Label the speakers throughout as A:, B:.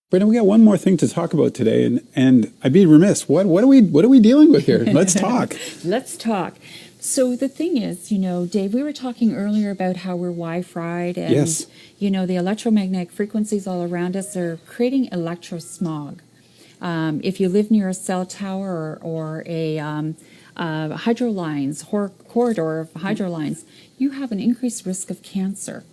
A: Brenda, we got one more thing to talk about today, and I'd be remiss. What are we dealing with here? Let's talk.
B: Let's talk. So the thing is, Dave, we were talking earlier about how we're Wi-Fi'd, and
A: Yes.
B: The electromagnetic frequencies all around us are creating electro smog. If you live near a cell tower or a hydro lines, corridor of hydro lines, you have an increased risk of cancer.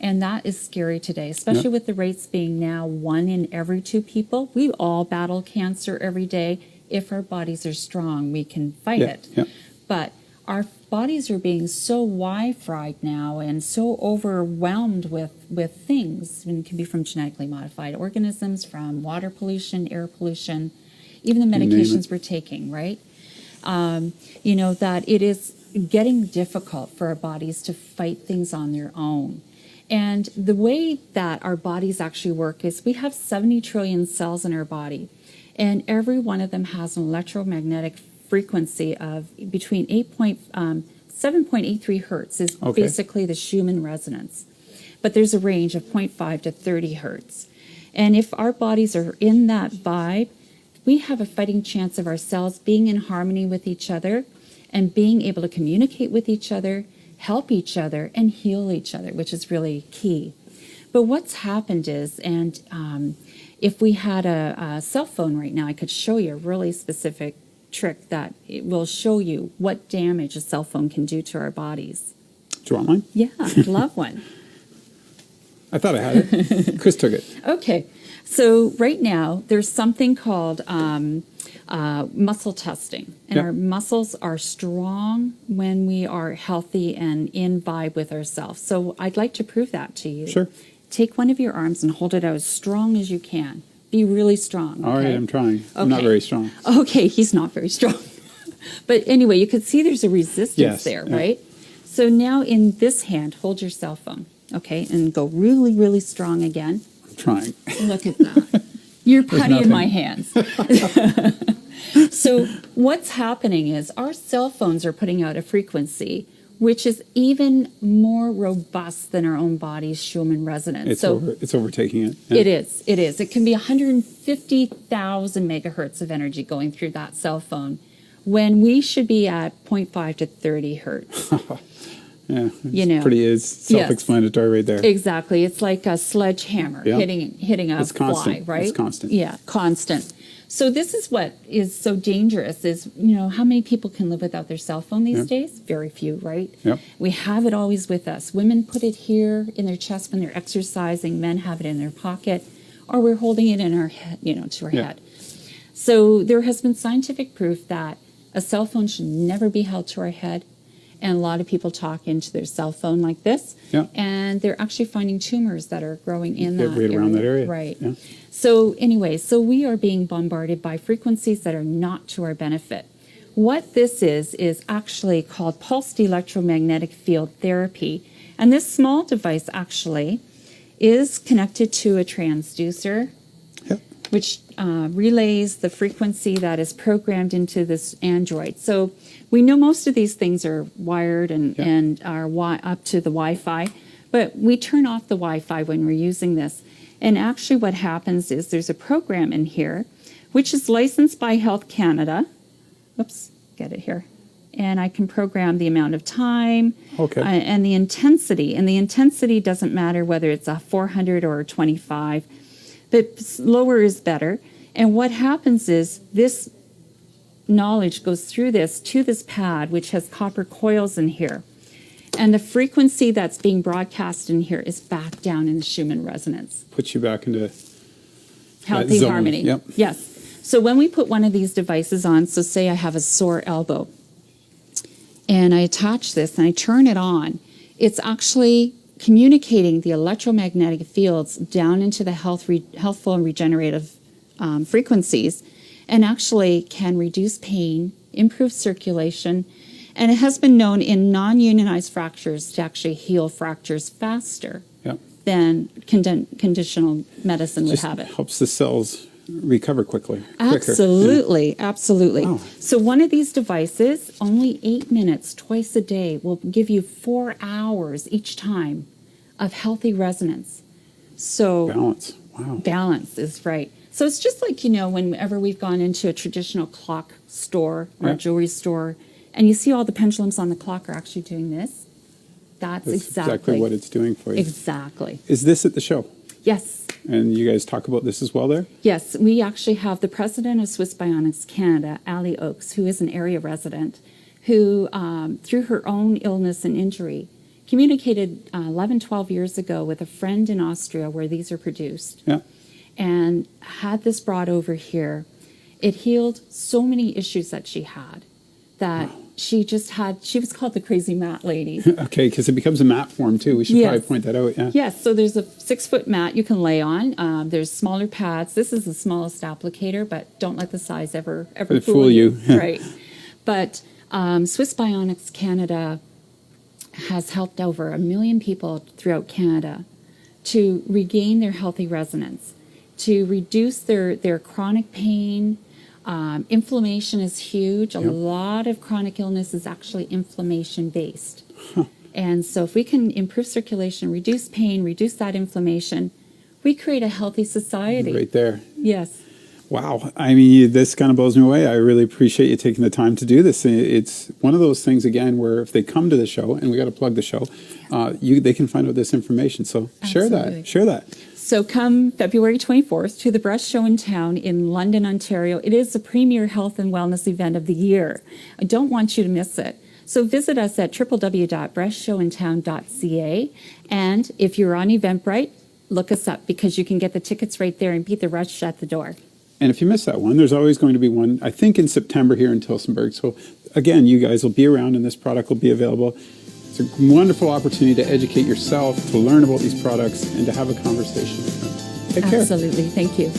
B: And that is scary today, especially with the rates being now 1 in every 2 people. We all battle cancer every day. If our bodies are strong, we can fight it.
A: Yeah.
B: But our bodies are being so Wi-Fi'd now and so overwhelmed with things. And it can be from genetically modified organisms, from water pollution, air pollution, even the medications we're taking, right? That it is getting difficult for our bodies to fight things on their own. And the way that our bodies actually work is we have 70 trillion cells in our body, and every one of them has an electromagnetic frequency of between 7.83 hertz is basically the Schumann resonance. But there's a range of 0.5 to 30 hertz. And if our bodies are in that vibe, we have a fighting chance of our cells being in harmony with each other and being able to communicate with each other, help each other, and heal each other, which is really key. But what's happened is, and if we had a cell phone right now, I could show you a really specific trick that it will show you what damage a cell phone can do to our bodies.
A: Do you want mine?
B: Yeah, I'd love one.
A: I thought I had it. Chris took it.
B: Okay. So right now, there's something called muscle testing. And our muscles are strong when we are healthy and in vibe with ourselves. So I'd like to prove that to you.
A: Sure.
B: Take one of your arms and hold it out as strong as you can. Be really strong.
A: All right, I'm trying. I'm not very strong.
B: Okay, he's not very strong. But anyway, you can see there's a resistance there, right? So now in this hand, hold your cell phone, okay, and go really, really strong again.
A: I'm trying.
B: Look at that. You're putty in my hands. So what's happening is our cell phones are putting out a frequency which is even more robust than our own body's Schumann resonance.
A: It's overtaking it.
B: Yeah. It is. It can be 150,000 megahertz of energy going through that cell phone when we should be at 0.5 to 30 hertz.
A: Yeah, it's self-explanatory right there.
B: Exactly. It's like a sledgehammer hitting a fly, right?
A: It's constant.
B: Yeah, constant. So this is what is so dangerous is, how many people can live without their cell phone these days? Very few, right?
A: Yep.
B: We have it always with us. Women put it here in their chest when they're exercising. Men have it in their pocket, or we're holding it in our head, to our head. So there has been scientific proof that a cell phone should never be held to our head. And a lot of people talk into their cell phone like this, and they're actually finding tumors that are growing in that area.
A: Around that area.
B: Right.
A: Yeah.
B: So anyway, we are being bombarded by frequencies that are not to our benefit. What this is actually called pulsed electromagnetic field therapy. And this small device actually is connected to a transducer, which relays the frequency that is programmed into this Android. So we know most of these things are wired and are up to the Wi-Fi, but we turn off the Wi-Fi when we're using this. And actually what happens is there's a program in here, which is licensed by Health Canada. Oops, get it here. And I can program the amount of time and the intensity. And the intensity doesn't matter whether it's a 400 or a 25, but lower is better. And what happens is this knowledge goes through this to this pad, which has copper coils in here. And the frequency that's being broadcast in here is back down in the Schumann resonance.
A: Puts you back into
B: healthy harmony.
A: Yep.
B: Yes. So when we put one of these devices on, so say I have a sore elbow, and I attach this and I turn it on, it's actually communicating the electromagnetic fields down into the healthful and regenerative frequencies, and actually can reduce pain, improve circulation, and it has been known in non-unionized fractures to actually heal fractures faster than conditional medicine would have it.
A: Helps the cells recover quicker.
B: Absolutely, absolutely.
A: Wow.
B: So one of these devices, only 8 minutes twice a day, will give you 4 hours each time of healthy resonance. So
A: Balance. Wow.
B: balance is right. So it's just like, whenever we've gone into a traditional clock store or a jewelry store, and you see all the pendulums on the clock are actually doing this. That's
A: exactly what it's doing for you.
B: Exactly.
A: Is this at the show?
B: Yes.
A: And you guys talk about this as well there?
B: Yes, we actually have the president of Swiss Bionics Canada, Ali Oakes, who is an area resident, who, through her own illness and injury, communicated 11, 12 years ago with a friend in Austria where these are produced.
A: Yeah.
B: And had this brought over here. It healed so many issues that she had that she was called the crazy mat lady.
A: Okay, because it becomes a mat form too. We should probably point that out. Yeah.
B: Yes, so there's a 6-foot mat you can lay on. There's smaller pads. This is the smallest applicator, but don't let the size ever
A: fool you.
B: Right. But Swiss Bionics Canada has helped over 1 million people throughout Canada to regain their healthy resonance, to reduce their chronic pain. Inflammation is huge. A lot of chronic illness is actually inflammation based. And so if we can improve circulation, reduce pain, reduce that inflammation, we create a healthy society.
A: Right there.
B: Yes.
A: Wow. I mean, this kind of blows me away. I really appreciate you taking the time to do this. It's one of those things, again, where if they come to the show, and we got to plug the show, they can find out this information. So share that. So
B: come February 24th to the Breast Show in town in London, Ontario. It is the premier health and wellness event of the year. I don't want you to miss it. So visit us at www.breastshowintown.ca. And if you're on Eventbrite, look us up because you can get the tickets right there and beat the rush at the door.
A: And if you miss that one, there's always going to be one, I think, in September here in Tillsonburg. So again, you guys will be around and this product will be available. It's a wonderful opportunity to educate yourself, to learn about these products, and to have a conversation with them. Take care.
B: Absolutely. Thank you.